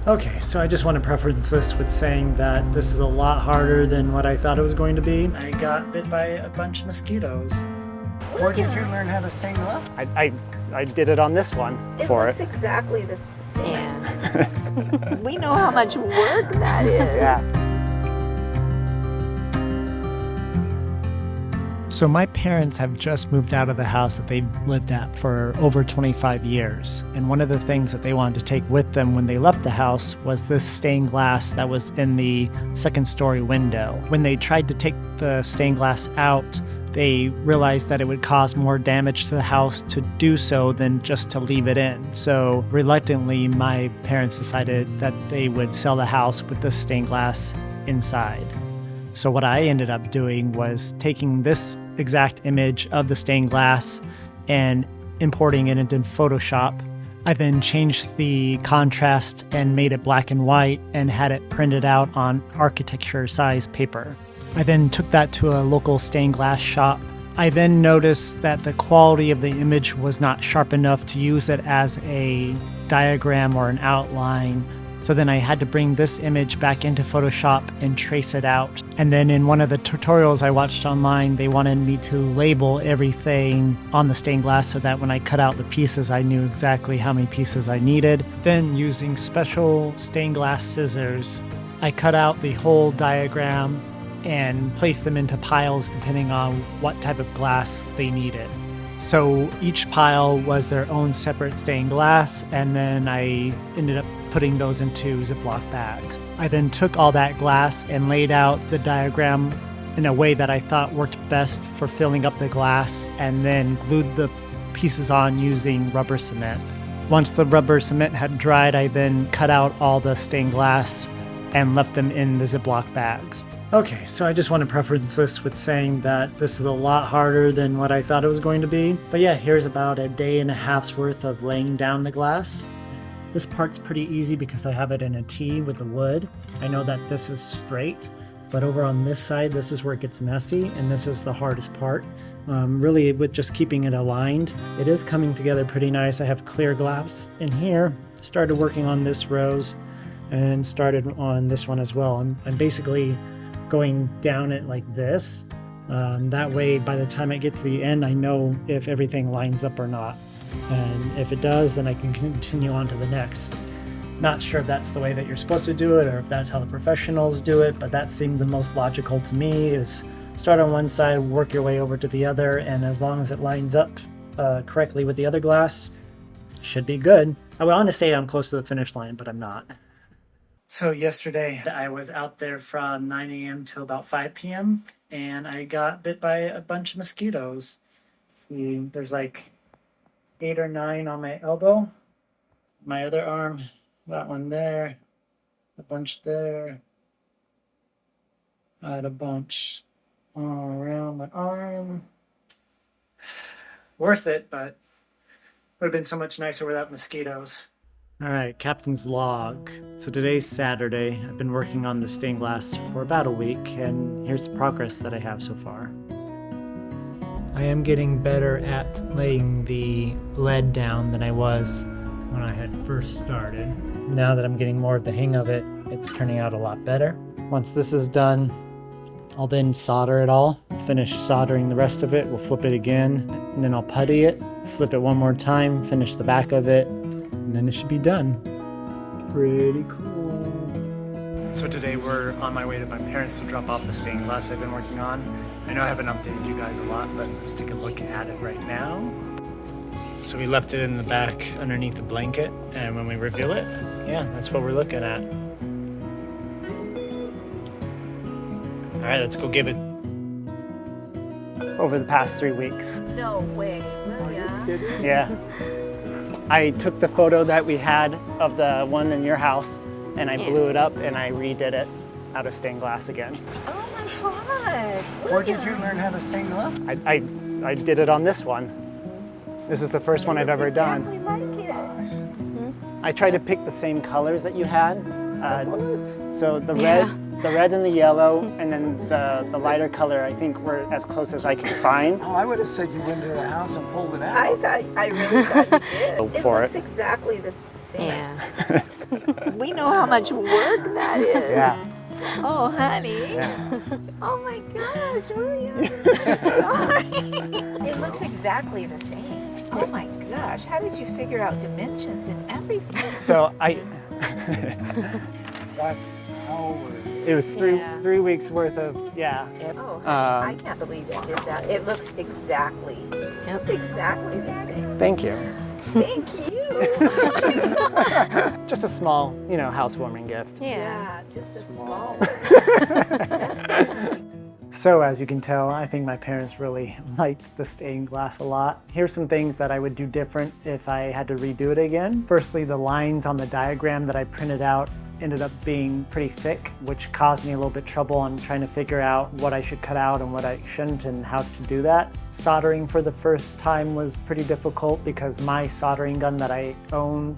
Okay, so I just want to preference this with saying that this is a lot harder than what I thought it was going to be. I got bit by a bunch of mosquitoes. Where did you learn how to sing left? I did it on this one for It it. looks exactly the same. Yeah. We know how much work that is. Yeah. So my parents have just moved out of the house that they've lived at for over 25 years. And one of the things that they wanted to take with them when they left the house was this stained glass that was in the second story window. When they tried to take the stained glass out, they realized that it would cause more damage to the house to do so than just to leave it in. So reluctantly, my parents decided that they would sell the house with the stained glass inside. So what I ended up doing was taking this exact image of the stained glass and importing it into Photoshop. I then changed the contrast and made it black and white and had it printed out on architecture size paper. I then took that to a local stained glass shop. I then noticed that the quality of the image was not sharp enough to use it as a diagram or an outline. So then I had to bring this image back into Photoshop and trace it out. And then in one of the tutorials I watched online, they wanted me to label everything on the stained glass so that when I cut out the pieces, I knew exactly how many pieces I needed. Then using special stained glass scissors, I cut out the whole diagram and placed them into piles depending on what type of glass they needed. So each pile was their own separate stained glass, and then I ended up putting those into Ziploc bags. I then took all that glass and laid out the diagram in a way that I thought worked best for filling up the glass, and then glued the pieces on using rubber cement. Once the rubber cement had dried, I then cut out all the stained glass and left them in the Ziploc bags. Okay, so I just want to preference this with saying that this is a lot harder than what I thought it was going to be. But yeah, here's about a day and a half's worth of laying down the glass. This part's pretty easy because I have it in a T with the wood. I know that this is straight, but over on this side, this is where it gets messy, and this is the hardest part. Really, with just keeping it aligned, it is coming together pretty nice. I have clear glass in here. Started working on this rose and started on this one as well. I'm basically going down it like this. That way, by the time I get to the end, I know if everything lines up or not. And if it does, then I can continue on to the next. Not sure if that's the way that you're supposed to do it or if that's how the professionals do it, but that seemed the most logical to me, is start on one side, work your way over to the other, and as long as it lines up correctly with the other glass, should be good. I want to say I'm close to the finish line, but I'm not. So yesterday I was out there from 9 a.m. till about 5 p.m. and I got bit by a bunch of mosquitoes. See, there's like 8 or 9 on my elbow. My other arm, that one there, a bunch there. I had a bunch all around my arm. Worth it, but would have been so much nicer without mosquitoes. All right, Captain's log. So today's Saturday. I've been working on the stained glass for about a week, and here's the progress that I have so far. I am getting better at laying the lead down than I was when I had first started. Now that I'm getting more of the hang of it, it's turning out a lot better. Once this is done, I'll then solder it all, finish soldering the rest of it, we'll flip it again, and then I'll putty it, flip it one more time, finish the back of it, and then it should be done. Pretty cool. So today we're on my way to my parents to drop off the stained glass I've been working on. I know I haven't updated you guys a lot, but let's take a look at it right now. So we left it in the back underneath the blanket, and when we reveal it, yeah, that's what we're looking at. All right, let's go give it. Over the past 3 weeks. No way, will ya? Yeah. I took the photo that we had of the one in your house, and I blew it up and I redid it out of stained glass again. Oh my god. Where did you learn how to sing left? I did it on this one. This is the first one I've ever done. Exactly like it. I tried to pick the same colors that you had. So the Yeah. red and the yellow, and then the lighter color, I think, were as close as I could find. Oh, I would have said you went to the house and pulled it out. I really thought you did. Go It for looks it. exactly the same. Yeah. We know how much work that is. Yeah. Oh, honey. Yeah. Oh my gosh, William. I'm sorry. It looks exactly the same. Oh my gosh, how did you figure out dimensions and everything? So That's how old were you? it was three Yeah. 3 weeks worth of, yeah. Oh, honey, I can't believe it did that. It looks exactly the same. Thank you. Thank you. Just a small, housewarming gift. Yeah, just a small one. So as you can tell, I think my parents really liked the stained glass a lot. Here's some things that I would do different if I had to redo it again. Firstly, the lines on the diagram that I printed out ended up being pretty thick, which caused me a little bit trouble on trying to figure out what I should cut out and what I shouldn't and how to do that. Soldering for the first time was pretty difficult because my soldering gun that I own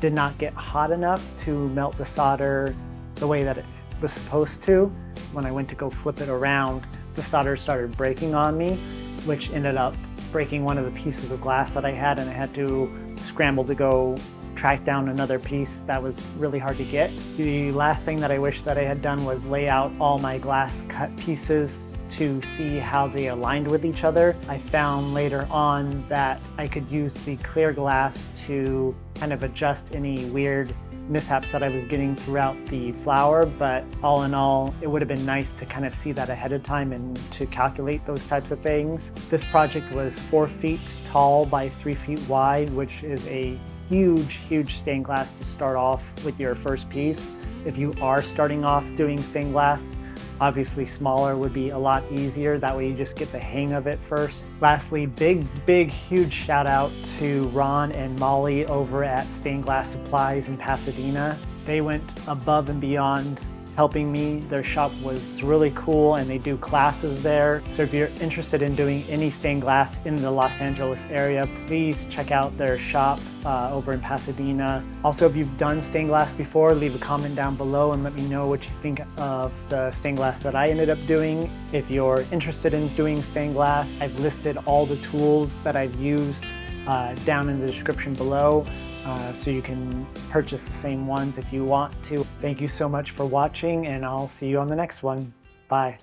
did not get hot enough to melt the solder the way that it was supposed to. When I went to go flip it around, the solder started breaking on me, which ended up breaking one of the pieces of glass that I had, and I had to scramble to go track down another piece that was really hard to get. The last thing that I wish that I had done was lay out all my glass cut pieces to see how they aligned with each other. I found later on that I could use the clear glass to kind of adjust any weird mishaps that I was getting throughout the flower, but all in all, it would have been nice to kind of see that ahead of time and to calculate those types of things. This project was 4 feet tall by 3 feet wide, which is a huge stained glass to start off with your first piece. If you are starting off doing stained glass, obviously smaller would be a lot easier. That way you just get the hang of it first. Lastly, big, huge shout out to Ron and Molly over at Stained Glass Supplies in Pasadena. They went above and beyond helping me. Their shop was really cool and they do classes there. So if you're interested in doing any stained glass in the Los Angeles area, please check out their shop over in Pasadena. Also, if you've done stained glass before, leave a comment down below and let me know what you think of the stained glass that I ended up doing. If you're interested in doing stained glass, I've listed all the tools that I've used down in the description below. So you can purchase the same ones if you want to. Thank you so much for watching, and I'll see you on the next one. Bye.